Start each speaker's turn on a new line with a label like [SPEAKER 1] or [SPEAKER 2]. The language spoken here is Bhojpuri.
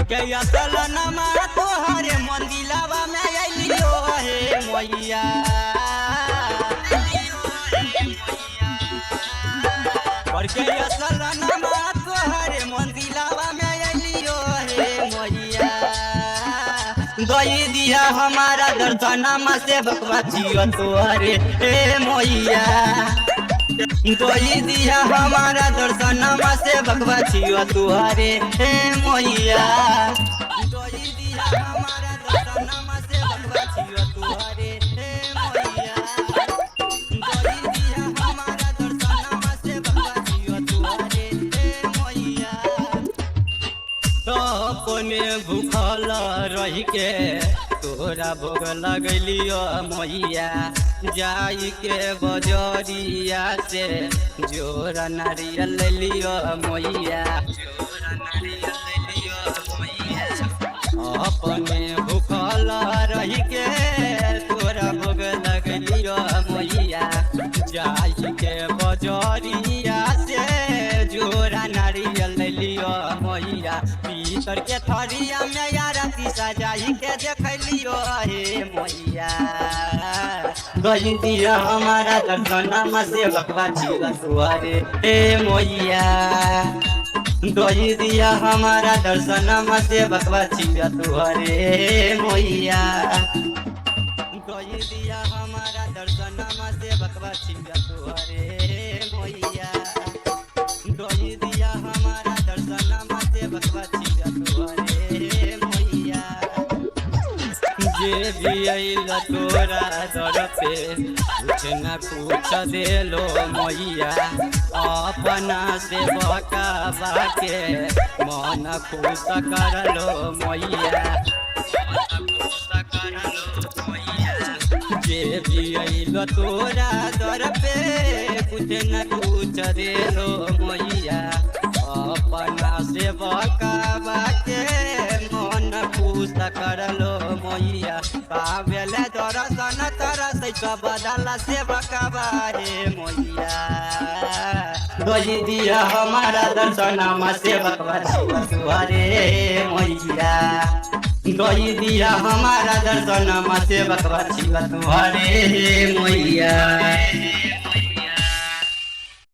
[SPEAKER 1] के असल नमा तोहरे मंदिलावा में अइलियो हे मैया के असल नमा तोहरे मंदिलावा में अइलियो हे मैया दई दिया हमारा दर्शनमा से भगवा जियो तोहरे हे मैया दई दिया हमारा दर्शनमा से भगवा छियो तुहरे हे मैया दई दिया हमारा दर्शनमा से भगवा छियो तुहरे हे मैया दई दिया हमारा दर्शनमा से भगवा छियो तुहरे हे मैया तो कोने भूखल रही के तोरा भोग लगलियो मैया जाई के बजरिया से जोरा नारियल लियो मैया अपने भूखल रही के तोरा भोग लगलियो मैया जाई के बजरिया से जोरा नारियल लियो मैया पीतर के थरिया में आरती सजाई के देखलियो हे मैया गई दिया हमारा दर्शनमा से भगवा छियो तुहरे हे मैया गई दिया हमारा दर्शनमा से भगवा छियो तुहरे हे मैया गई दिया हमारा दर्शनमा से भगवा छियो तुहरे हे मैया गई दिया हमारा दर्शनमा से भगवा छियो तुहरे हे मैया जे भी अइल तोरा दर पे कुछ न कुछ देलो मैया अपना से बकावा के मन खुश करलो मैया जे भी अइल तोरा दर पे कुछ न कुछ देलो मैया अपना से बकावा के मन खुश करलो मैया पावेले दर्शन तरस बदला से बकावा रे मैया गई दिया हमारा दर्शनमा से भगवा छियो तुहरे मैया गई दिया हमारा दर्शनमा से भगवा छियो तुहरे मैया।